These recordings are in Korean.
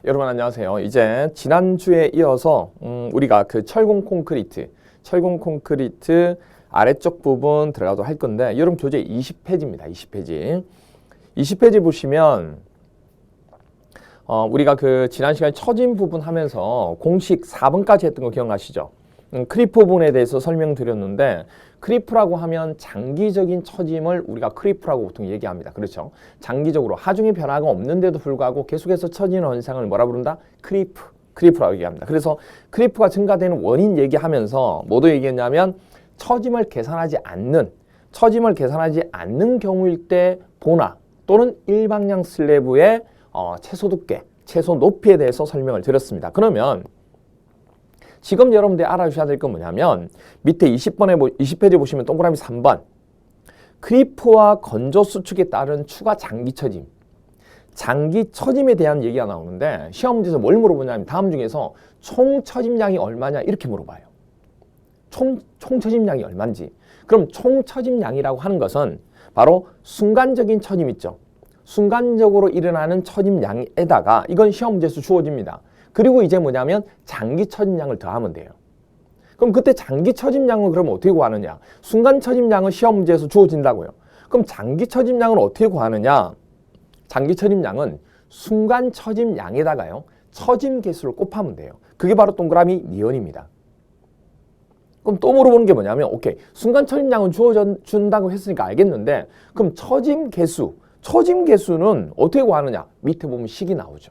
여러분 안녕하세요. 이제 지난주에 이어서 우리가 그 철공 콘크리트 아래쪽 부분 들어가도 할 건데 여러분 교재 20페이지입니다. 20페이지. 20페이지 보시면 우리가 그 지난 시간에 처짐 부분 하면서 공식 4번까지 했던 거 기억나시죠? 크리프 부분에 대해서 설명드렸는데 크리프라고 하면 장기적인 처짐을 우리가 크리프라고 보통 얘기합니다. 그렇죠? 장기적으로 하중의 변화가 없는데도 불구하고 계속해서 처지는 현상을 뭐라 부른다? 크리프라고 얘기합니다. 그래서 크리프가 증가되는 원인 얘기하면서 뭐도 얘기했냐면 처짐을 계산하지 않는 경우일 때 보나 또는 일방향 슬래브의 최소 두께, 최소 높이에 대해서 설명을 드렸습니다. 그러면 지금 여러분들이 알아주셔야 될 건 뭐냐면 밑에 20페이지 보시면 동그라미 3번 크리프와 건조 수축에 따른 추가 장기 처짐 장기 처짐에 대한 얘기가 나오는데 시험 문제에서 뭘 물어보냐면 다음 중에서 총 처짐량이 얼마냐 이렇게 물어봐요. 총 처짐량이 얼마인지. 그럼 총 처짐량이라고 하는 것은 바로 순간적인 처짐 있죠. 순간적으로 일어나는 처짐량에다가 이건 시험 문제에서 주어집니다. 그리고 이제 뭐냐면 장기 처짐량을 더하면 돼요. 그럼 그때 장기 처짐량은 그러면 어떻게 구하느냐? 순간 처짐량은 시험 문제에서 주어진다고요. 그럼 장기 처짐량은 어떻게 구하느냐? 장기 처짐량은 순간 처짐량에다가요. 처짐 개수를 곱하면 돼요. 그게 바로 동그라미 니은입니다. 그럼 또 물어보는 게 뭐냐면 오케이. 순간 처짐량은 주어준다고 했으니까 알겠는데 그럼 처짐 개수는 어떻게 구하느냐? 밑에 보면 식이 나오죠.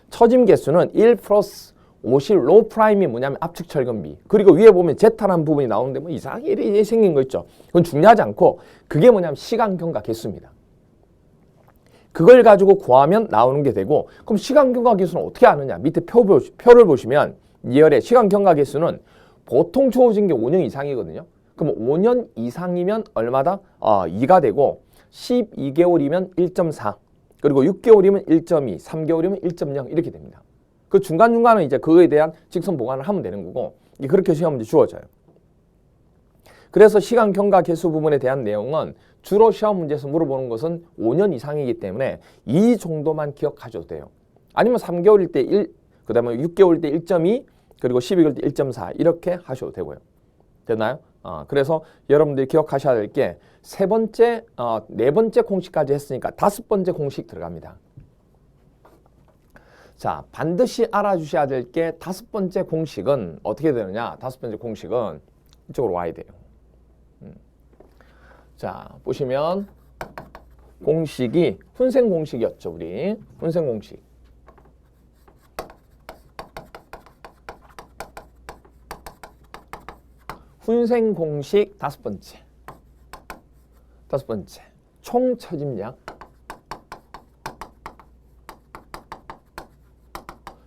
처짐 개수는 1 플러스 50 로우 프라임이 뭐냐면 압축 철근비. 그리고 위에 보면 제타라는 부분이 나오는데 뭐 이상하게 이렇게 생긴 거 있죠. 그건 중요하지 않고 그게 뭐냐면 시간 경과 개수입니다. 그걸 가지고 구하면 나오는 게 되고 그럼 시간 경과 개수는 어떻게 아느냐? 밑에 표를 보시면 2열의 시간 경과 개수는 보통 주어진 게 5년 이상이거든요. 그럼 5년 이상이면 얼마다? 2가 되고 12개월이면 1.4 그리고 6개월이면 1.2, 3개월이면 1.0 이렇게 됩니다. 그 중간중간은 이제 그거에 대한 직선 보관을 하면 되는 거고 그렇게 시험 문제 주어져요. 그래서 시간 경과 개수 부분에 대한 내용은 주로 시험 문제에서 물어보는 것은 5년 이상이기 때문에 이 정도만 기억하셔도 돼요. 아니면 3개월일 때 1, 그 다음에 6개월일 때 1.2, 그리고 12개월 때 1.4 이렇게 하셔도 되고요. 됐나요? 그래서 여러분들이 기억하셔야 될 게 네 번째 공식까지 했으니까 5번째 공식 들어갑니다. 자, 반드시 알아주셔야 될 게 5번째 공식은 어떻게 되느냐? 5번째 공식은 이쪽으로 와야 돼요. 자, 보시면 공식이 훈생 공식이었죠, 우리. 훈생 공식. 훈생 공식 5번째. 총 처짐량.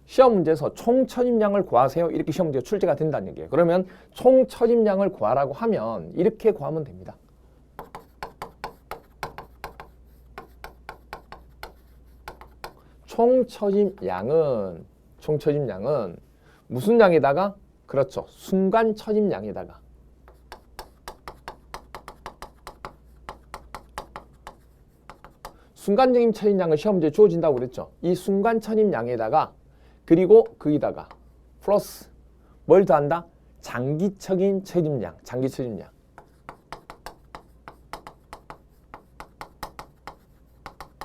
시험 문제에서 총 처짐량을 구하세요. 이렇게 시험 문제가 출제가 된다는 얘기예요. 그러면 총 처짐량을 구하라고 하면 이렇게 구하면 됩니다. 총 처짐량은 무슨 양에다가? 그렇죠. 순간 처짐량에다가. 순간적인 처짐량을 시험 문제에 주어진다고 그랬죠. 이 순간 처짐량에다가 그리고 거기다가 플러스 뭘 더한다? 장기적인 처짐량.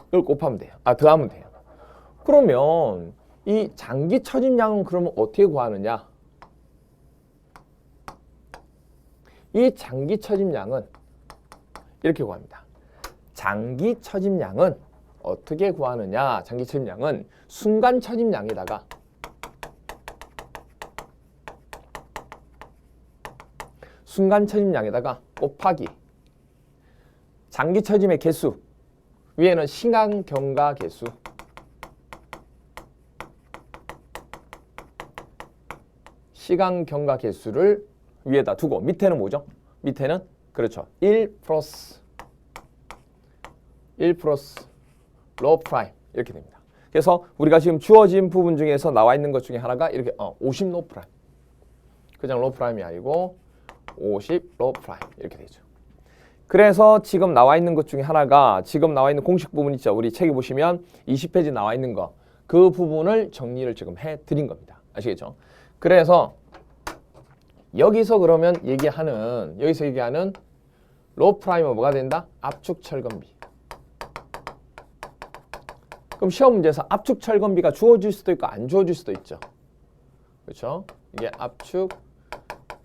이걸 곱하면 돼요. 더하면 돼요. 그러면 이 장기 처짐량은 그러면 어떻게 구하느냐? 이 장기 처짐량은 이렇게 구합니다. 장기 처짐량은 어떻게 구하느냐? 장기 처짐량은 순간 처짐량에다가 곱하기 장기 처짐의 개수 위에는 시간 경과 개수 시간 경과 개수를 위에다 두고 밑에는 뭐죠? 밑에는 그렇죠. 1 플러스 로우 프라임 이렇게 됩니다. 그래서 우리가 지금 주어진 부분 중에서 나와 있는 것 중에 하나가 이렇게 50 로우 프라임. 그냥 로우 프라임이 아니고 50 로우 프라임 이렇게 되죠. 그래서 지금 나와 있는 것 중에 하나가 지금 나와 있는 공식 부분 있죠. 우리 책에 보시면 20페이지 나와 있는 거. 그 부분을 정리를 지금 해드린 겁니다. 아시겠죠? 그래서 여기서 그러면 여기서 얘기하는 로 프라임은 뭐가 된다? 압축 철건비. 그럼 시험 문제에서 압축 철건비가 주어질 수도 있고 안 주어질 수도 있죠. 그렇죠? 이게 압축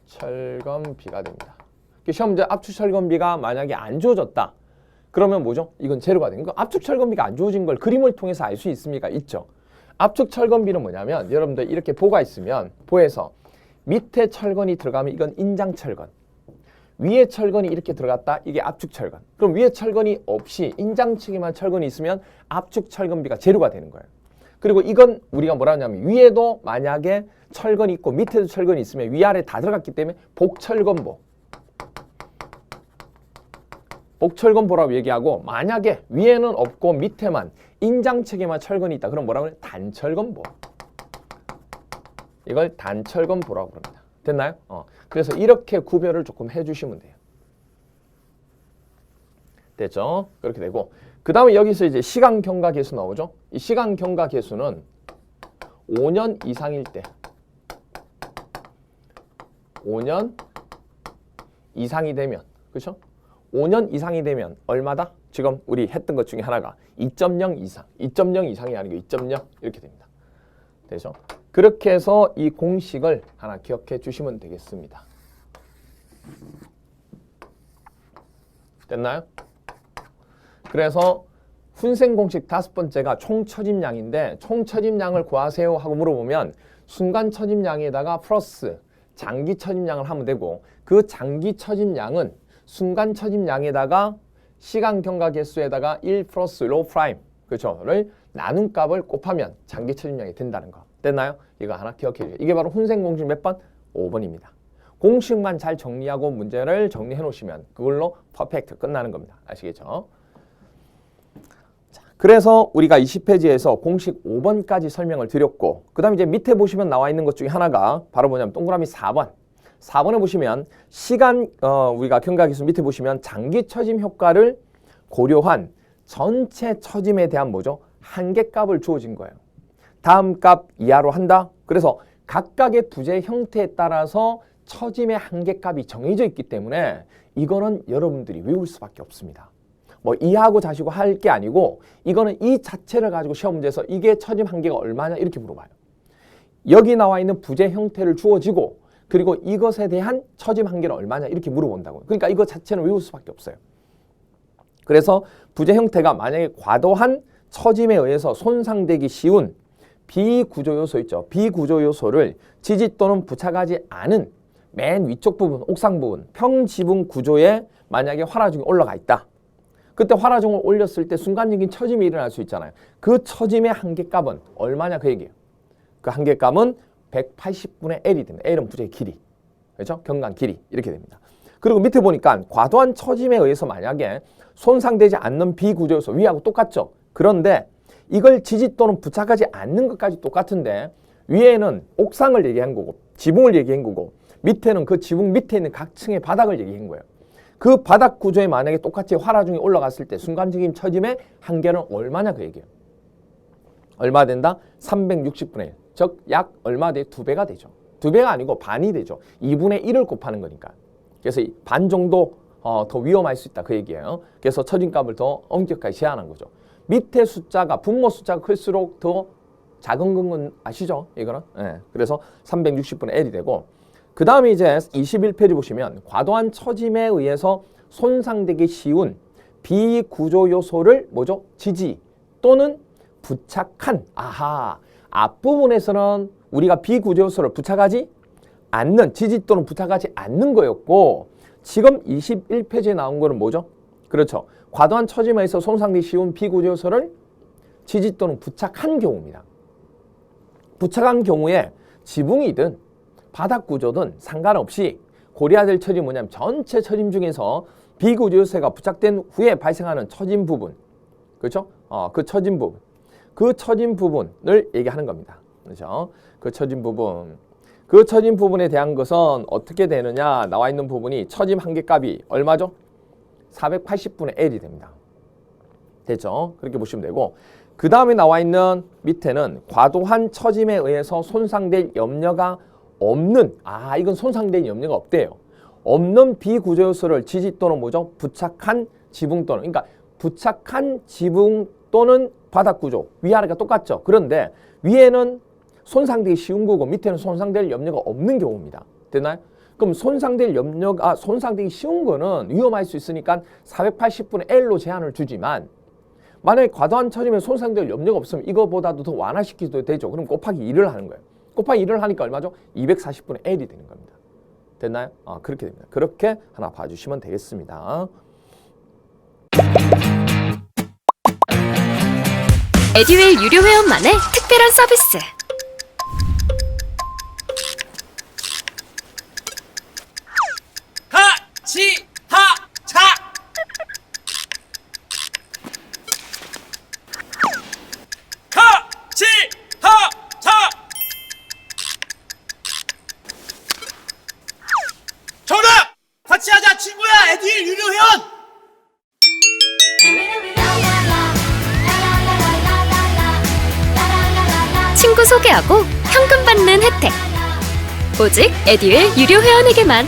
철건비가 됩니다. 시험 문제 압축 철건비가 만약에 안 주어졌다. 그러면 뭐죠? 이건 제로가 되는 거. 압축 철건비가 안 주어진 걸 그림을 통해서 알 수 있습니까? 있죠. 압축 철건비는 뭐냐면 여러분들 이렇게 보가 있으면 보에서 밑에 철건이 들어가면 이건 인장 철건. 위에 철건이 이렇게 들어갔다. 이게 압축 철건. 그럼 위에 철건이 없이 인장 측에만 철건이 있으면 압축 철건비가 제로가 되는 거예요. 그리고 이건 우리가 뭐라 하냐면 위에도 만약에 철건이 있고 밑에도 철건이 있으면 위아래 다 들어갔기 때문에 복철건보. 복철건보라고 얘기하고 만약에 위에는 없고 밑에만 인장측에만 철건이 있다. 그럼 뭐라고 해요? 단철건보. 이걸 단철건보라고 합니다. 됐나요? 그래서 이렇게 구별을 조금 해주시면 돼요. 됐죠? 그렇게 되고 그 다음에 여기서 이제 시간 경과 계수 나오죠? 이 시간 경과 계수는 5년 이상일 때 5년 이상이 되면 그렇죠? 5년 이상이 되면 얼마다? 지금 우리 했던 것 중에 하나가 2.0 이상 2.0 이상이 아니고 2.0 이렇게 됩니다. 되죠? 그렇게 해서 이 공식을 하나 기억해 주시면 되겠습니다. 됐나요? 그래서 훈생 공식 5번째가 총 처집량인데 총 처집량을 구하세요 하고 물어보면 순간 처집량에다가 플러스 장기 처집량을 하면 되고 그 장기 처집량은 순간 처집량에다가 시간 경과 개수에다가 1 플러스 로 프라임 그렇죠?를 나눈 값을 곱하면 장기 처집량이 된다는 거. 됐나요? 이거 하나 기억해 주세요. 이게 바로 훈생 공식 몇 번? 5번입니다. 공식만 잘 정리하고 문제를 정리해 놓으시면 그걸로 퍼펙트 끝나는 겁니다. 아시겠죠? 자, 그래서 우리가 20페이지에서 공식 5번까지 설명을 드렸고 그 다음에 이제 밑에 보시면 나와 있는 것 중에 하나가 바로 뭐냐면 동그라미 4번. 4번에 보시면 시간 우리가 경과기수 밑에 보시면 장기 처짐 효과를 고려한 전체 처짐에 대한 뭐죠? 한계값을 주어진 거예요. 다음 값 이하로 한다. 그래서 각각의 부재 형태에 따라서 처짐의 한계값이 정해져 있기 때문에 이거는 여러분들이 외울 수밖에 없습니다. 뭐 이하고 자시고 할 게 아니고 이거는 이 자체를 가지고 시험 문제에서 이게 처짐 한계가 얼마냐 이렇게 물어봐요. 여기 나와 있는 부재 형태를 주어지고 그리고 이것에 대한 처짐 한계는 얼마냐 이렇게 물어본다고요. 그러니까 이거 자체는 외울 수밖에 없어요. 그래서 부재 형태가 만약에 과도한 처짐에 의해서 손상되기 쉬운 비구조 요소 있죠. 비구조 요소를 지지 또는 부착하지 않은 맨 위쪽 부분, 옥상 부분, 평지붕 구조에 만약에 활화중이 올라가 있다. 그때 활화중을 올렸을 때 순간적인 처짐이 일어날 수 있잖아요. 그 처짐의 한계값은 얼마냐 그 얘기예요. 그 한계값은 180분의 L이 됩니다. L은 부재의 길이. 그렇죠? 경관 길이. 이렇게 됩니다. 그리고 밑에 보니까 과도한 처짐에 의해서 만약에 손상되지 않는 비구조 요소 위하고 똑같죠. 그런데 이걸 지지 또는 부착하지 않는 것까지 똑같은데 위에는 옥상을 얘기한 거고 지붕을 얘기한 거고 밑에는 그 지붕 밑에 있는 각 층의 바닥을 얘기한 거예요. 그 바닥 구조에 만약에 똑같이 활화중이 올라갔을 때 순간적인 처짐의 한계는 얼마냐 그 얘기예요. 얼마 된다? 360분의 1. 즉 약 얼마 돼? 2배가 되죠. 2배가 아니고 반이 되죠. 2분의 1을 곱하는 거니까. 그래서 반 정도 더 위험할 수 있다 그 얘기예요. 그래서 처짐값을 더 엄격하게 제한한 거죠. 밑에 숫자가 분모 숫자가 클수록 더 작은 건 아시죠? 이거는. 네. 그래서 360분의 L이 되고 그 다음에 이제 21페이지 보시면 과도한 처짐에 의해서 손상되기 쉬운 비구조 요소를 뭐죠? 지지 또는 부착한 앞부분에서는 우리가 비구조 요소를 부착하지 않는 지지 또는 부착하지 않는 거였고 지금 21페이지에 나온 거는 뭐죠? 그렇죠. 과도한 처짐에 의해서 손상되기 쉬운 비구조 요소를 지지 또는 부착한 경우입니다. 부착한 경우에 지붕이든 바닥 구조든 상관없이 고려해야 될 처짐이 뭐냐면 전체 처짐 중에서 비구조 요소가 부착된 후에 발생하는 처짐 부분 그렇죠? 그 처짐 부분 그 처짐 부분을 얘기하는 겁니다. 그렇죠? 그 처짐 부분에 대한 것은 어떻게 되느냐 나와 있는 부분이 처짐 한계값이 얼마죠? 480분의 L이 됩니다. 됐죠? 그렇게 보시면 되고 그 다음에 나와 있는 밑에는 과도한 처짐에 의해서 손상될 염려가 없는, 이건 손상될 염려가 없대요. 없는 비구조 요소를 지지 또는 뭐죠? 부착한 지붕 또는, 그러니까 부착한 지붕 또는 바닥 구조, 위아래가 똑같죠. 그런데 위에는 손상되기 쉬운 거고 밑에는 손상될 염려가 없는 경우입니다. 됐나요? 그럼 손상되기 쉬운 거는 위험할 수 있으니까 480분의 L로 제한을 주지만, 만약에 과도한 처짐에 손상될 염려가 없으면 이거보다도 더 완화시키도 되죠. 그럼 곱하기 2를 하는 거예요. 곱하기 2를 하니까 얼마죠? 240분의 L이 되는 겁니다. 됐나요? 그렇게 됩니다. 그렇게 하나 봐주시면 되겠습니다. 에듀윌 유료 회원만의 특별한 서비스. 하치하차 하치하차 정답! 같이 하자 친구야 에듀윌 유료 회원! 친구 소개하고 현금 받는 혜택. 오직 에듀윌 유료 회원에게만.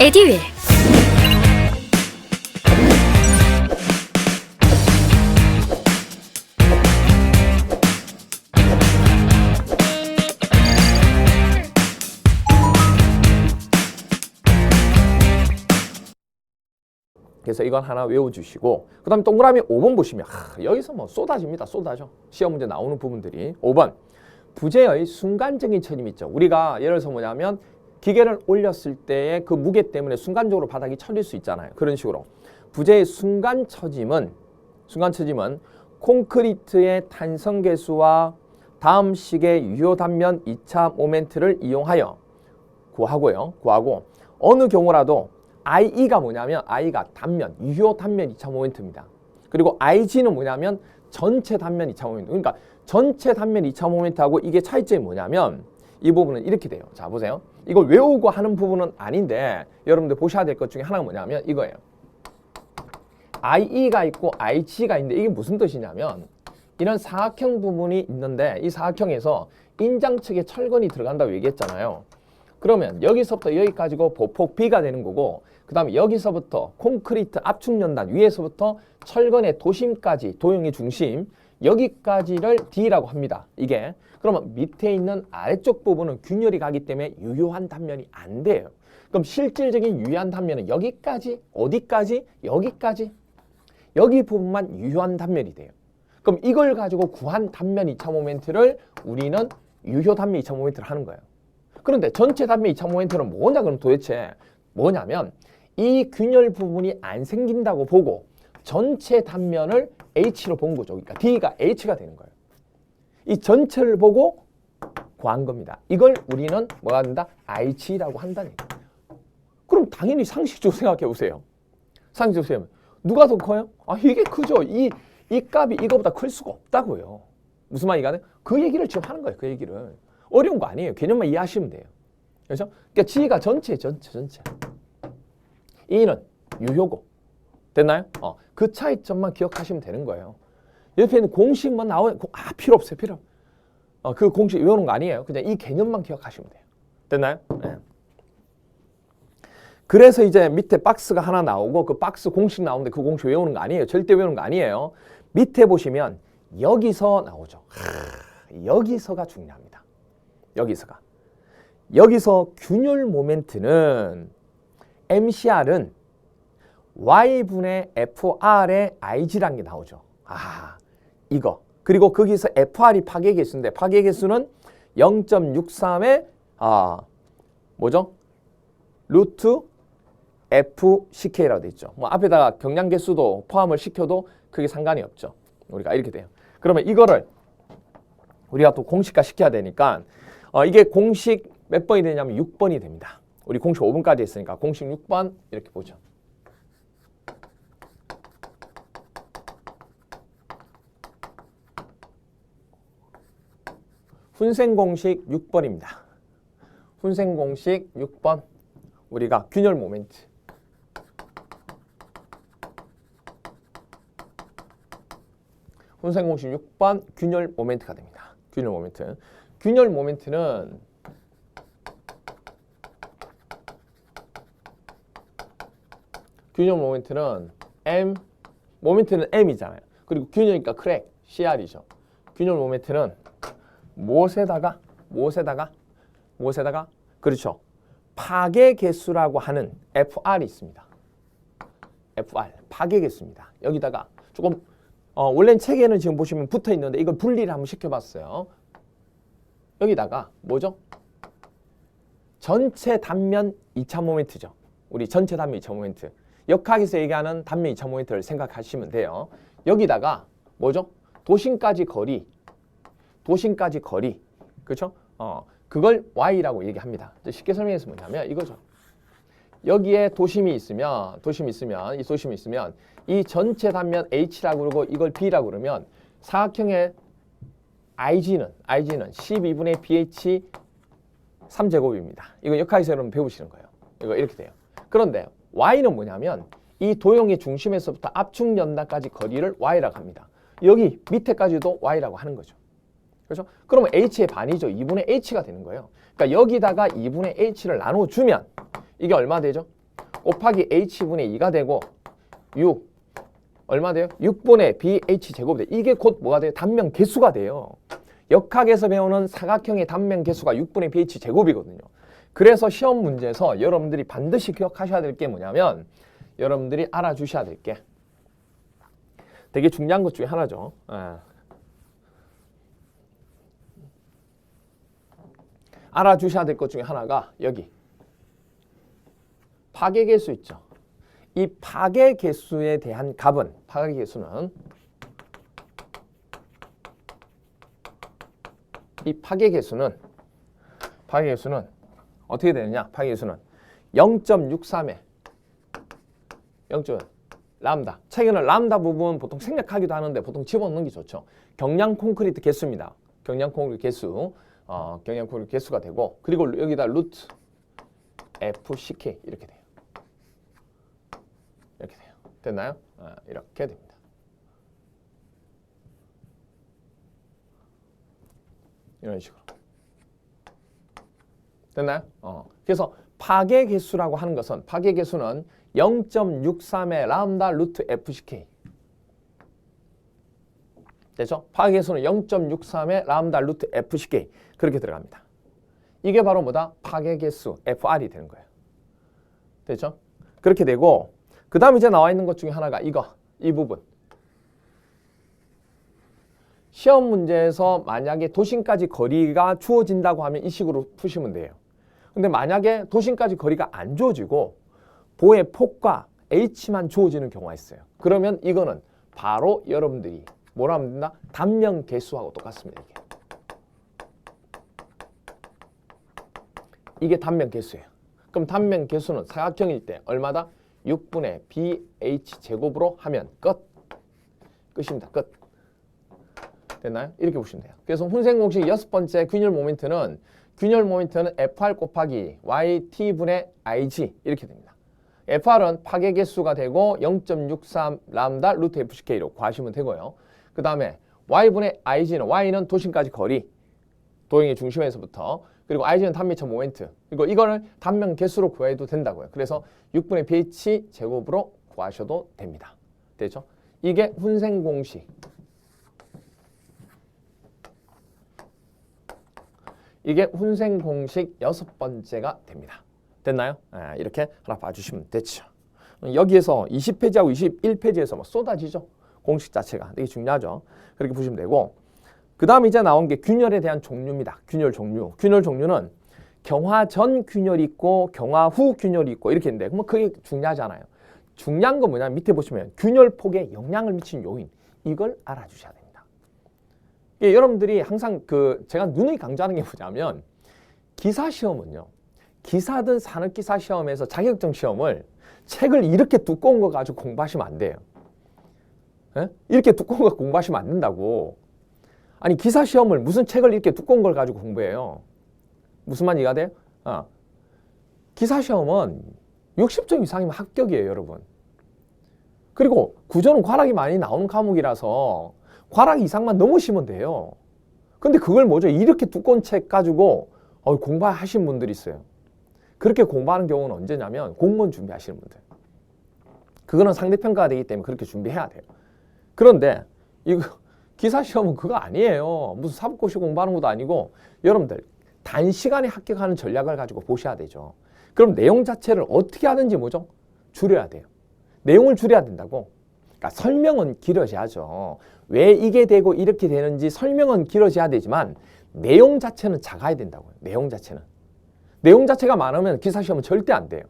에듀윌. 그래서 이건 하나 외워주시고, 그 다음에 동그라미 5번 보시면 여기서 뭐 쏟아집니다. 쏟아져. 시험 문제 나오는 부분들이. 5번 부재의 순간적인 처짐 있죠. 우리가 예를 들어서 뭐냐면 기계를 올렸을 때의 그 무게 때문에 순간적으로 바닥이 처질 수 있잖아요. 그런 식으로 부재의 순간 처짐은 콘크리트의 탄성 계수와 다음 식의 유효 단면 2차 모멘트를 이용하여 구하고 어느 경우라도 IE가 뭐냐면 I가 단면, 유효 단면 2차 모멘트입니다. 그리고 IG는 뭐냐면 전체 단면 2차 모멘트. 그러니까 전체 단면 2차 모멘트하고 이게 차이점이 뭐냐면 이 부분은 이렇게 돼요. 자, 보세요. 이걸 외우고 하는 부분은 아닌데 여러분들 보셔야 될 것 중에 하나가 뭐냐면 이거예요. IE가 있고 IG가 있는데 이게 무슨 뜻이냐면 이런 사각형 부분이 있는데 이 사각형에서 인장 측에 철근이 들어간다고 얘기했잖아요. 그러면 여기서부터 여기까지고 보폭 B가 되는 거고, 그 다음에 여기서부터 콘크리트 압축 연단 위에서부터 철근의 도심까지, 도형의 중심 여기까지를 D라고 합니다. 이게 그러면 밑에 있는 아래쪽 부분은 균열이 가기 때문에 유효한 단면이 안 돼요. 그럼 실질적인 유효한 단면은 여기까지, 어디까지? 여기까지. 여기 부분만 유효한 단면이 돼요. 그럼 이걸 가지고 구한 단면 2차 모멘트를 우리는 유효 단면 2차 모멘트를 하는 거예요. 그런데 전체 단면 2차 모멘트는 뭐냐? 그럼 도대체 뭐냐면 이 균열 부분이 안 생긴다고 보고 전체 단면을 H로 본 거죠. 그러니까 D가 H가 되는 거예요. 이 전체를 보고 구한 겁니다. 이걸 우리는 뭐가 된다? IG라고 한다는 얘기예요. 그럼 당연히 상식적으로 생각해 보세요. 상식적으로 생각하면 누가 더 커요? 이게 크죠. 이 값이 이거보다 클 수가 없다고요. 무슨 말인가? 그 얘기를 지금 하는 거예요. 그 얘기를. 어려운 거 아니에요. 개념만 이해하시면 돼요. 그렇죠? 그러니까 G가 전체. E는 유효고. 됐나요? 그 차이점만 기억하시면 되는 거예요. 옆에 있는 공식만 나오면 필요 없어요. 그 공식 외우는 거 아니에요. 그냥 이 개념만 기억하시면 돼요. 됐나요? 네. 그래서 이제 밑에 박스가 하나 나오고 그 박스 공식 나오는데 그 공식 외우는 거 아니에요. 절대 외우는 거 아니에요. 밑에 보시면 여기서 나오죠. 여기서가 중요합니다. 여기서 균열 모멘트는 MCR은 Y분의 FR의 IG라는 게 나오죠. 이거. 그리고 거기서 FR이 파괴 개수인데 파괴 개수는 0.63의 뭐죠? 루트 FCK라고 돼 있죠. 뭐 앞에다가 경량 개수도 포함을 시켜도 그게 상관이 없죠. 우리가 이렇게 돼요. 그러면 이거를 우리가 또 공식화 시켜야 되니까 이게 공식 몇 번이 되냐면 6번이 됩니다. 우리 공식 5번까지 했으니까 공식 6번 이렇게 보죠. 훈생 공식 6번입니다. 훈생 공식 6번 우리가 균열 모멘트 혼생 공식 6번 균열 모멘트가 됩니다. 균열 모멘트. 균열 모멘트는 모멘트는 M이잖아요. 그리고 균열이니까 크랙, CR이죠. 균열 모멘트는 무엇에다가 그렇죠. 파괴 개수라고 하는 FR이 있습니다. FR, 파괴 개수입니다. 여기다가 조금 원래는 책에는 지금 보시면 붙어 있는데 이걸 분리를 한번 시켜봤어요. 여기다가 뭐죠? 전체 단면 2차 모멘트죠. 우리 전체 단면 2차 모멘트. 역학에서 얘기하는 단면 2차 모멘트를 생각하시면 돼요. 여기다가 뭐죠? 도심까지 거리. 그렇죠? 그걸 Y라고 얘기합니다. 쉽게 설명해서 뭐냐면 이거죠. 여기에 도심이 있으면 이 전체 단면 H라고 그러고 이걸 B라고 그러면 사각형의 IG는 12분의 BH 3제곱입니다. 이거 역학에서 여러분 배우시는 거예요. 이거 이렇게 돼요. 그런데 Y는 뭐냐면 이 도형의 중심에서부터 압축 연단까지 거리를 Y라고 합니다. 여기 밑에까지도 Y라고 하는 거죠. 그렇죠? 그러면 H의 반이죠. 2분의 H가 되는 거예요. 그러니까 여기다가 2분의 H를 나눠주면 이게 얼마 되죠? 곱하기 H분의 2가 되고 6 얼마 돼요? 6분의 BH 제곱이 돼요. 이게 곧 뭐가 돼요? 단면 개수가 돼요. 역학에서 배우는 사각형의 단면 개수가 6분의 BH 제곱이거든요. 그래서 시험 문제에서 여러분들이 반드시 기억하셔야 될 게 뭐냐면 여러분들이 알아주셔야 될 게 되게 중요한 것 중에 하나죠. 알아주셔야 될 것 중에 하나가 여기 파괴 개수 있죠. 이 파괴 개수에 대한 값은 파괴 개수는 어떻게 되느냐? 파괴 개수는 0.63에 0. 람다. 책에는 람다 부분 보통 생략하기도 하는데 보통 집어넣는 게 좋죠. 경량 콘크리트 개수입니다. 경량 콘크리트 개수가 되고 그리고 여기다 루트 FCK 이렇게 돼요. 됐나요? 이렇게 됩니다. 이런 식으로. 됐나요? 그래서 파괴 개수라고 하는 것은 파괴 개수는 0.63의 람다 루트 FCK. 됐죠? 파괴 개수는 0.63의 람다 루트 FCK. 그렇게 들어갑니다. 이게 바로 뭐다? 파괴 개수 FR이 되는 거예요. 됐죠? 그렇게 되고 그 다음 이제 나와 있는 것 중에 하나가 이 부분. 시험 문제에서 만약에 도심까지 거리가 주어진다고 하면 이 식으로 푸시면 돼요. 근데 만약에 도심까지 거리가 안 주어지고 보의 폭과 H만 주어지는 경우가 있어요. 그러면 이거는 바로 여러분들이 뭐라 하면 된다? 단면 개수하고 똑같습니다. 이게 단면 개수예요. 그럼 단면 개수는 사각형일 때 얼마다? 6분의 BH 제곱으로 하면 끝입니다. 끝. 됐나요? 이렇게 보시면 돼요. 그래서 혼생 공식 6번째 균열 모멘트는 FR 곱하기 YT분의 IG 이렇게 됩니다. FR은 파괴 개수가 되고 0.63 람다 루트 FCK로 구하시면 되고요. 그 다음에 Y분의 IG는 Y는 도심까지 거리, 도형의 중심에서부터 그리고 IG는 단면차 모멘트. 그리고 이거를 단면 개수로 구해도 된다고요. 그래서 6분의 BH 제곱으로 구하셔도 됩니다. 됐죠? 이게 혼생 공식. 이게 혼생 공식 6번째가 됩니다. 됐나요? 이렇게 하나 봐주시면 됐죠. 여기에서 20페이지하고 21페이지에서 뭐 쏟아지죠. 공식 자체가 되게 중요하죠. 그렇게 보시면 되고 그 다음 이제 나온 게 균열에 대한 종류입니다. 균열 종류. 균열 종류는 경화 전 균열이 있고 경화 후 균열이 있고 이렇게 있는데 그러면 그게 중요하잖아요. 중요한 건 뭐냐면 밑에 보시면 균열폭에 영향을 미치는 요인 이걸 알아주셔야 됩니다. 예, 여러분들이 항상 제가 누누이 강조하는 게 뭐냐면 기사 시험은요. 기사든 산업기사 시험에서 자격증 시험을 책을 이렇게 두꺼운 거 가지고 공부하시면 안 돼요. 예? 이렇게 두꺼운 거 공부하시면 안 된다고. 아니 기사 시험을 무슨 책을 이렇게 두꺼운 걸 가지고 공부해요. 무슨 말 이해가 돼요? 기사 시험은 60점 이상이면 합격이에요, 여러분. 그리고 구조는 과락이 많이 나오는 과목이라서 과락 이상만 넘으시면 돼요. 근데 그걸 뭐죠? 이렇게 두꺼운 책 가지고 공부하신 분들이 있어요. 그렇게 공부하는 경우는 언제냐면 공무원 준비하시는 분들. 그거는 상대평가가 되기 때문에 그렇게 준비해야 돼요. 그런데 이거 기사시험은 그거 아니에요. 무슨 사법고시 공부하는 것도 아니고 여러분들 단시간에 합격하는 전략을 가지고 보셔야 되죠. 그럼 내용 자체를 어떻게 하는지 뭐죠? 줄여야 돼요. 내용을 줄여야 된다고. 그러니까 설명은 길어져야죠. 왜 이게 되고 이렇게 되는지 설명은 길어져야 되지만 내용 자체는 작아야 된다고요. 내용 자체는. 내용 자체가 많으면 기사시험은 절대 안 돼요.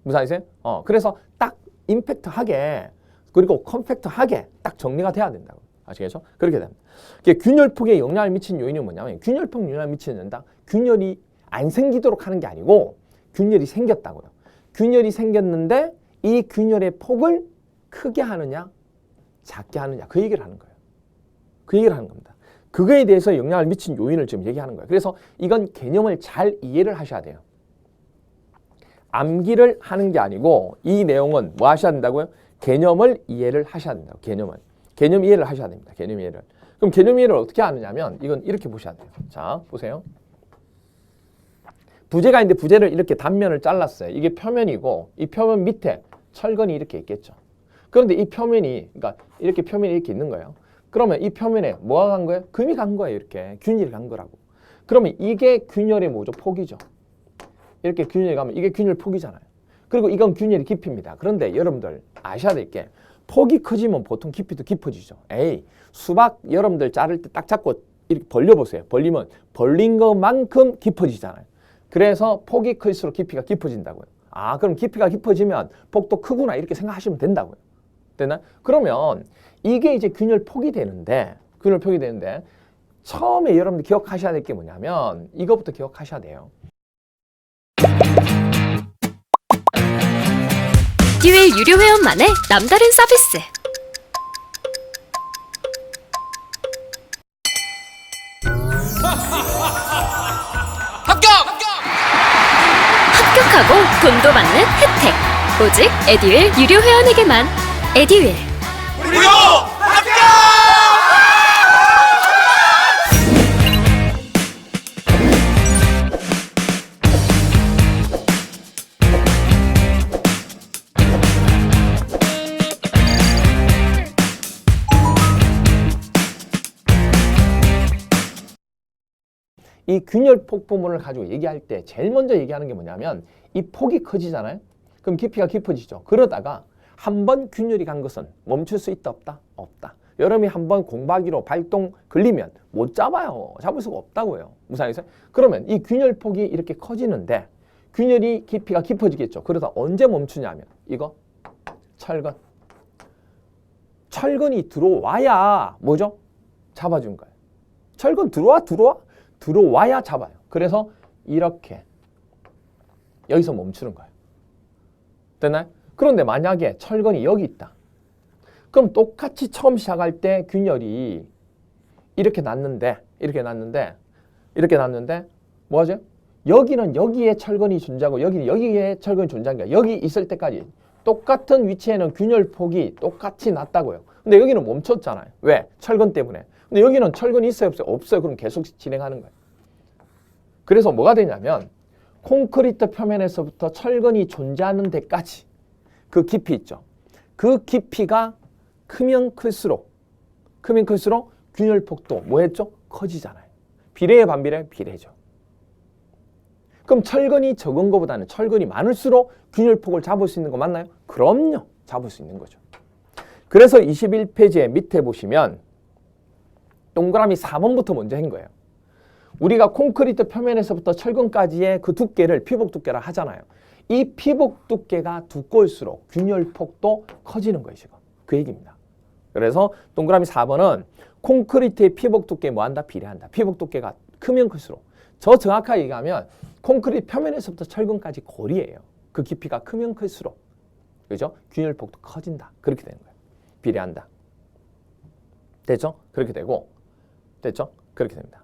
무슨 말이세요? 그래서 딱 임팩트하게 그리고 컴팩트하게 딱 정리가 돼야 된다고. 아시겠죠? 그렇게 됩니다. 균열폭에 영향을 미치는 요인이 뭐냐면 균열폭 영향을 미치는다. 균열이 안 생기도록 하는 게 아니고 균열이 생겼다고요. 균열이 생겼는데 이 균열의 폭을 크게 하느냐 작게 하느냐 그 얘기를 하는 거예요. 그 얘기를 하는 겁니다. 그거에 대해서 영향을 미친 요인을 지금 얘기하는 거예요. 그래서 이건 개념을 잘 이해를 하셔야 돼요. 암기를 하는 게 아니고 이 내용은 뭐 하셔야 된다고요? 개념을 이해를 하셔야 된다고. 개념 이해를 하셔야 됩니다. 개념 이해를. 그럼 개념 이해를 어떻게 하느냐면 이건 이렇게 보셔야 돼요. 자, 보세요. 부재가 있는데 부재를 이렇게 단면을 잘랐어요. 이게 표면이고 이 표면 밑에 철근이 이렇게 있겠죠. 그런데 이 표면이 그러니까 이렇게 표면이 이렇게 있는 거예요. 그러면 이 표면에 뭐가 간 거예요? 금이 간 거예요. 이렇게 균일이 간 거라고. 그러면 이게 균열의 뭐죠? 폭이죠. 이렇게 균열이 가면 이게 균열 폭이잖아요. 그리고 이건 균열의 깊이입니다. 그런데 여러분들 아셔야 될 게 폭이 커지면 보통 깊이도 깊어지죠. 수박 여러분들 자를 때 딱 잡고 이렇게 벌려보세요. 벌리면 벌린 것만큼 깊어지잖아요. 그래서 폭이 클수록 깊이가 깊어진다고요. 그럼 깊이가 깊어지면 폭도 크구나 이렇게 생각하시면 된다고요. 되나? 그러면 이게 이제 균열 폭이 되는데 처음에 여러분들 기억하셔야 될 게 뭐냐면 이거부터 기억하셔야 돼요. 에듀윌 유료 회원만의 남다른 서비스. 합격하고 돈도 받는 혜택. 오직 에듀윌 유료 회원에게만. 에듀윌. 우리도 합격! 이 균열폭 부분을 가지고 얘기할 때 제일 먼저 얘기하는 게 뭐냐면 이 폭이 커지잖아요. 그럼 깊이가 깊어지죠. 그러다가 한번 균열이 간 것은 멈출 수 있다 없다? 없다. 여러분이 한번 공박이로 발동 걸리면 못 잡아요. 잡을 수가 없다고요. 무슨 말이세요? 그러면 이 균열폭이 이렇게 커지는데 균열이 깊이가 깊어지겠죠. 그러다 언제 멈추냐면 이거 철근. 철근이 들어와야 뭐죠? 잡아준 거예요. 철근 들어와야 잡아요. 그래서 이렇게 여기서 멈추는 거예요. 됐나요? 그런데 만약에 철근이 여기 있다. 그럼 똑같이 처음 시작할 때 균열이 이렇게 났는데 뭐하죠? 여기는 여기에 철근이 존재하고 여기는 여기에 철근이 존재한 거야. 여기 있을 때까지 똑같은 위치에는 균열폭이 똑같이 났다고요. 근데 여기는 멈췄잖아요. 왜? 철근 때문에. 근데 여기는 철근이 있어요? 없어요? 없어요. 그럼 계속 진행하는 거예요. 그래서 뭐가 되냐면 콘크리트 표면에서부터 철근이 존재하는 데까지 그 깊이 있죠. 그 깊이가 크면 클수록 균열폭도 뭐 했죠? 커지잖아요. 비례해 반비례? 비례죠. 그럼 철근이 적은 것보다는 철근이 많을수록 균열폭을 잡을 수 있는 거 맞나요? 그럼요. 잡을 수 있는 거죠. 그래서 21페이지에 밑에 보시면 동그라미 4번부터 먼저 한 거예요. 우리가 콘크리트 표면에서부터 철근까지의 그 두께를 피복 두께라 하잖아요. 이 피복 두께가 두꺼울수록 균열폭도 커지는 거예요. 지금 그 얘기입니다. 그래서 동그라미 4번은 콘크리트의 피복 두께 뭐한다? 비례한다. 피복 두께가 크면 클수록. 저 정확하게 얘기하면 콘크리트 표면에서부터 철근까지 거리예요. 그 깊이가 크면 클수록 그죠? 균열폭도 커진다. 그렇게 되는 거예요. 비례한다. 됐죠? 그렇게 되고 됐죠? 그렇게 됩니다.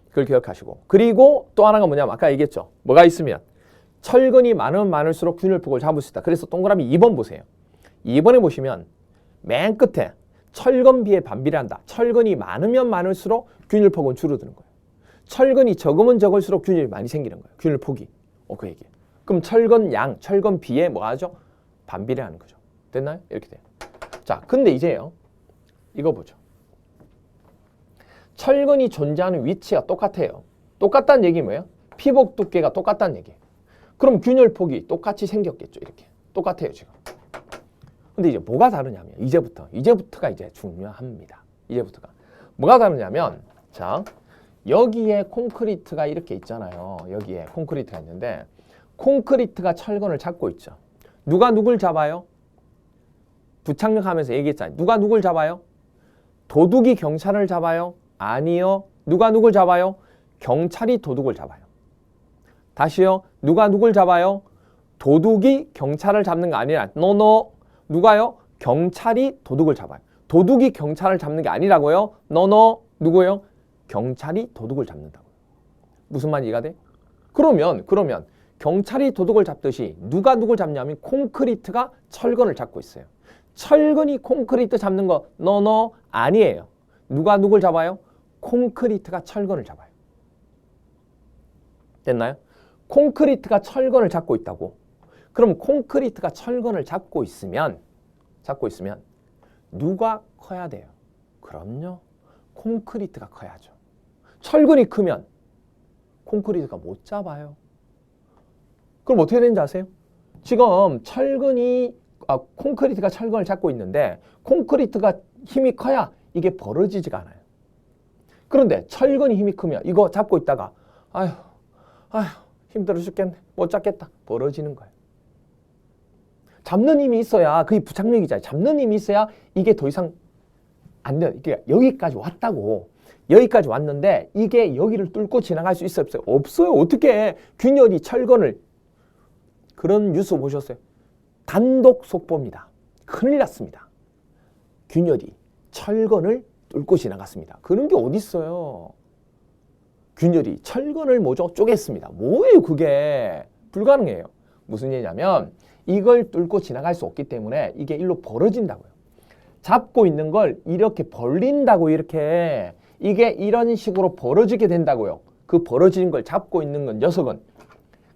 그걸 기억하시고 그리고 또 하나가 뭐냐면 아까 얘기했죠. 뭐가 있으면 철근이 많으면 많을수록 균열폭을 잡을 수 있다. 그래서 동그라미 2번 보세요. 2번에 보시면 맨 끝에 철근 비에 반비례한다. 철근이 많으면 많을수록 균일폭은 줄어드는 거예요. 철근이 적으면 적을수록 균일이 많이 생기는 거예요. 균일폭이. 그 얘기예요. 그럼 철근 양, 철근 비에 뭐 하죠? 반비례하는 거죠. 됐나요? 이렇게 돼요. 자, 근데 이제요. 이거 보죠. 철근이 존재하는 위치가 똑같아요. 똑같다는 얘기 뭐예요? 피복 두께가 똑같다는 얘기예요. 그럼 균열폭이 똑같이 생겼겠죠. 이렇게. 똑같아요, 지금. 근데 이제 뭐가 다르냐면 이제부터가 이제 중요합니다. 이제부터가. 뭐가 다르냐면 자, 여기에 콘크리트가 이렇게 있잖아요. 여기에 콘크리트가 있는데 콘크리트가 철근을 잡고 있죠. 누가 누굴 잡아요? 부착력하면서 얘기했잖아요. 누가 누굴 잡아요? 도둑이 경찰을 잡아요? 아니요. 누가 누굴 잡아요? 경찰이 도둑을 잡아요. 다시요. 누가 누굴 잡아요? 도둑이 경찰을 잡는 거 아니라 노노. 누가요? 경찰이 도둑을 잡아요. 도둑이 경찰을 잡는 게 아니라고요? 노노. 누구요? 경찰이 도둑을 잡는다고요. 무슨 말이 이해가 돼? 그러면 경찰이 도둑을 잡듯이 누가 누굴 잡냐면 콘크리트가 철근을 잡고 있어요. 철근이 콘크리트 잡는 거 노노 아니에요. 누가 누굴 잡아요? 콘크리트가 철근을 잡아요. 됐나요? 콘크리트가 철근을 잡고 있다고. 그럼 콘크리트가 철근을 잡고 있으면 누가 커야 돼요? 그럼요. 콘크리트가 커야죠. 철근이 크면 콘크리트가 못 잡아요. 그럼 어떻게 되는지 아세요? 지금 콘크리트가 철근을 잡고 있는데 콘크리트가 힘이 커야 이게 벌어지지가 않아요. 그런데 철근이 힘이 크면 이거 잡고 있다가 아휴 힘들어 죽겠네. 못 잡겠다. 벌어지는 거예요. 잡는 힘이 있어야 그게 부착력이잖아요. 잡는 힘이 있어야 이게 더 이상 안 돼요. 이게 여기까지 왔다고. 여기까지 왔는데 이게 여기를 뚫고 지나갈 수 있어요? 없어요? 없어요. 어떻게 균열이 철근을. 그런 뉴스 보셨어요? 단독 속보입니다. 큰일 났습니다. 균열이 철근을 뚫고 지나갔습니다. 그런 게 어디 있어요? 균열이 철근을 뭐죠? 쪼갰습니다. 뭐예요 그게? 불가능해요. 무슨 얘기냐면 이걸 뚫고 지나갈 수 없기 때문에 이게 일로 벌어진다고요. 잡고 있는 걸 이렇게 벌린다고 이렇게. 이게 이런 식으로 벌어지게 된다고요. 그 벌어진 걸 잡고 있는 건 녀석은.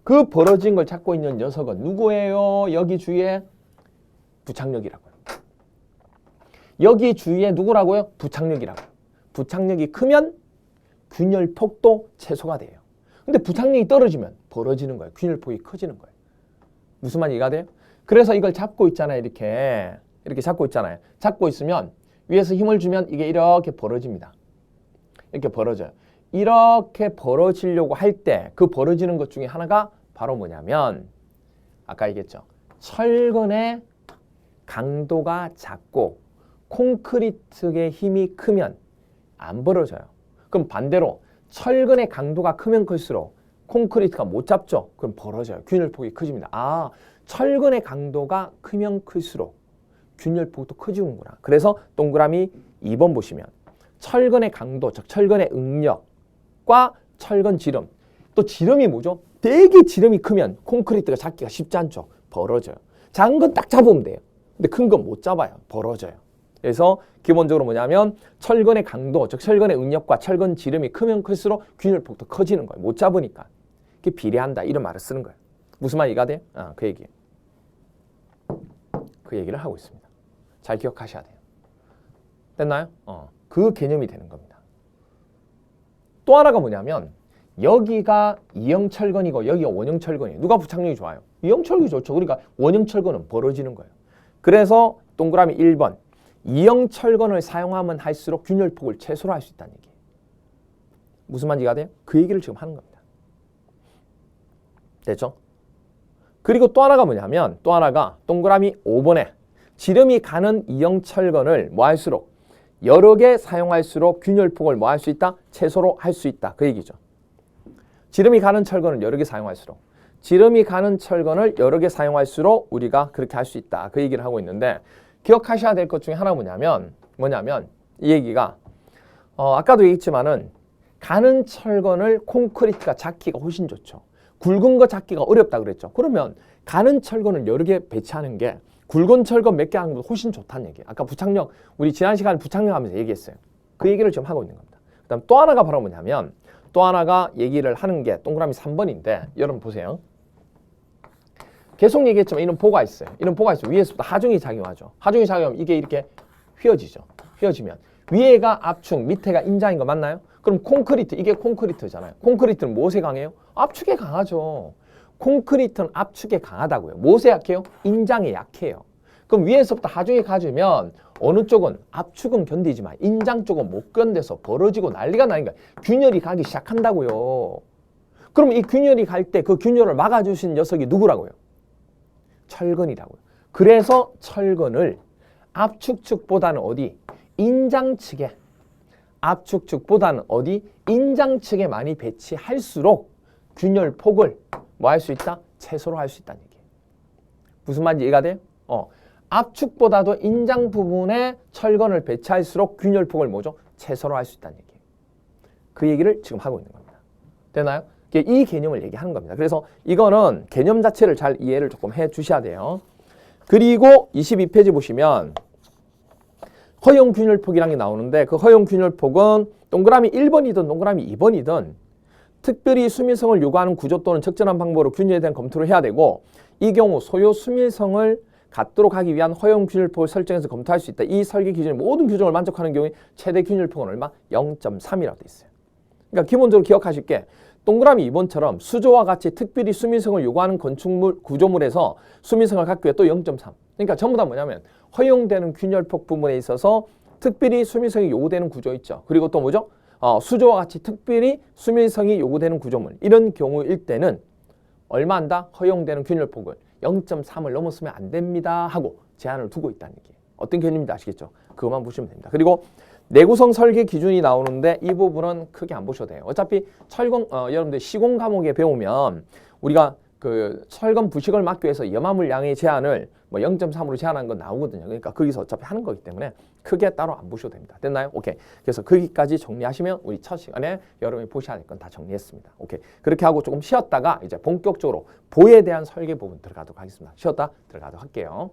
그 벌어진 걸 잡고 있는 녀석은 누구예요? 여기 주위에 부착력이라고요. 여기 주위에 누구라고요? 부착력이라고요. 부착력이 크면 균열폭도 최소가 돼요. 근데 부착력이 떨어지면 벌어지는 거예요. 균열폭이 커지는 거예요. 무슨 말이 이해가 돼요? 그래서 이걸 잡고 있잖아요. 이렇게 잡고 있잖아요. 잡고 있으면 위에서 힘을 주면 이게 이렇게 벌어집니다. 이렇게 벌어져요. 이렇게 벌어지려고 할 때 그 벌어지는 것 중에 하나가 바로 뭐냐면 아까 얘기했죠. 철근의 강도가 작고 콘크리트의 힘이 크면 안 벌어져요. 그럼 반대로 철근의 강도가 크면 클수록 콘크리트가 못 잡죠. 그럼 벌어져요. 균열폭이 커집니다. 아, 철근의 강도가 크면 클수록 균열폭도 커지는구나. 그래서 동그라미 2번 보시면 철근의 강도, 즉 철근의 응력과 철근 지름. 또 지름이 뭐죠? 되게 지름이 크면 콘크리트가 잡기가 쉽지 않죠. 벌어져요. 작은 건 딱 잡으면 돼요. 근데 큰 건 못 잡아요. 벌어져요. 그래서 기본적으로 뭐냐면 철근의 강도, 즉 철근의 응력과 철근 지름이 크면 클수록 균열폭도 커지는 거예요. 못 잡으니까. 그게 비례한다. 이런 말을 쓰는 거예요. 무슨 말 이해가 돼요? 그 얘기예요. 그 얘기를 하고 있습니다. 잘 기억하셔야 돼요. 됐나요? 그 개념이 되는 겁니다. 또 하나가 뭐냐면 여기가 이형 철근이고 여기가 원형 철근이에요. 누가 부착력이 좋아요? 이형 철근이 좋죠. 그러니까 원형 철근은 벌어지는 거예요. 그래서 동그라미 1번 이형 철근을 사용하면 할수록 균열폭을 최소로 할 수 있다는 얘기예요. 무슨 말인지 이해가 돼요? 그 얘기를 지금 하는 겁니다. 됐죠? 그리고 또 하나가 뭐냐면 또 하나가 동그라미 5번에 지름이 가는 이형 철근을 뭐 할수록 여러 개 사용할수록 균열폭을 뭐 할 수 있다? 최소로 할 수 있다. 그 얘기죠. 지름이 가는 철근을 여러 개 사용할수록 지름이 가는 철근을 여러 개 사용할수록 우리가 그렇게 할 수 있다. 그 얘기를 하고 있는데 기억하셔야 될 것 중에 하나가 뭐냐면 이 얘기가 아까도 얘기했지만은 가는 철근을 콘크리트가 잡기가 훨씬 좋죠. 굵은 거 잡기가 어렵다 그랬죠. 그러면 가는 철근을 여러 개 배치하는 게 굵은 철근 몇 개 하는 것보다 훨씬 좋다는 얘기예요. 아까 부착력, 우리 지난 시간에 부착력 하면서 얘기했어요. 그 얘기를 지금 하고 있는 겁니다. 그 다음 또 하나가 바로 뭐냐면 또 하나가 얘기를 하는 게 동그라미 3번인데 여러분 보세요. 계속 얘기했지만 이런 보가 있어요. 이런 보가 있어요. 위에서부터 하중이 작용하죠. 하중이 작용하면 이게 이렇게 휘어지죠. 휘어지면 위에가 압축, 밑에가 인장인 거 맞나요? 그럼 콘크리트, 이게 콘크리트잖아요. 콘크리트는 무엇에 강해요? 압축에 강하죠. 콘크리트는 압축에 강하다고요. 무엇에 약해요? 인장에 약해요. 그럼 위에서부터 하중이 가주면 어느 쪽은 압축은 견디지만 인장 쪽은 못 견뎌서 벌어지고 난리가 나니까 균열이 가기 시작한다고요. 그럼 이 균열이 갈 때 그 균열을 막아주신 녀석이 누구라고요? 철근이라고요. 그래서 철근을 압축 측보다는 어디? 인장 측에, 압축 측보다는 어디? 인장 측에 많이 배치할수록 균열 폭을 뭐 할 수 있다? 최소로 할 수 있다는 얘기예요. 무슨 말인지 이해가 돼요? 압축보다도 인장 부분에 철근을 배치할수록 균열 폭을 뭐죠? 최소로 할 수 있다는 얘기예요. 그 얘기를 지금 하고 있는 겁니다. 되나요? 이 개념을 얘기하는 겁니다. 그래서 이거는 개념 자체를 잘 이해를 조금 해 주셔야 돼요. 그리고 22페이지 보시면 허용 균열폭이라는 게 나오는데 그 허용 균열폭은 동그라미 1번이든 동그라미 2번이든 특별히 수밀성을 요구하는 구조 또는 적절한 방법으로 균열에 대한 검토를 해야 되고 이 경우 소요 수밀성을 갖도록 하기 위한 허용 균열폭을 설정해서 검토할 수 있다. 이 설계 기준의 모든 규정을 만족하는 경우에 최대 균열폭은 얼마? 0.3이라고 돼 있어요. 그러니까 기본적으로 기억하실 게 동그라미 2번처럼 수조와 같이 특별히 수밀성을 요구하는 건축물, 구조물에서 수밀성을 갖기 위해 또 0.3. 그러니까 전부 다 뭐냐면 허용되는 균열폭 부분에 있어서 특별히 수밀성이 요구되는 구조 있죠. 그리고 또 뭐죠? 수조와 같이 특별히 수밀성이 요구되는 구조물. 이런 경우일 때는 얼마 한다? 허용되는 균열폭을 0.3을 넘었으면 안 됩니다 하고 제한을 두고 있다는 얘기예요. 어떤 개념인지 아시겠죠? 그것만 보시면 됩니다. 그리고 내구성 설계 기준이 나오는데 이 부분은 크게 안 보셔도 돼요. 어차피 철근 여러분들 시공 과목에 배우면 우리가 그 철근 부식을 막기 위해서 염화물 양의 제한을 뭐 0.3으로 제한하는 건 나오거든요. 그러니까 거기서 어차피 하는 거기 때문에 크게 따로 안 보셔도 됩니다. 됐나요? 오케이. 그래서 거기까지 정리하시면 우리 첫 시간에 여러분이 보셔야 될 건 다 정리했습니다. 오케이. 그렇게 하고 조금 쉬었다가 이제 본격적으로 보에 대한 설계 부분 들어가도록 하겠습니다. 쉬었다 들어가도록 할게요.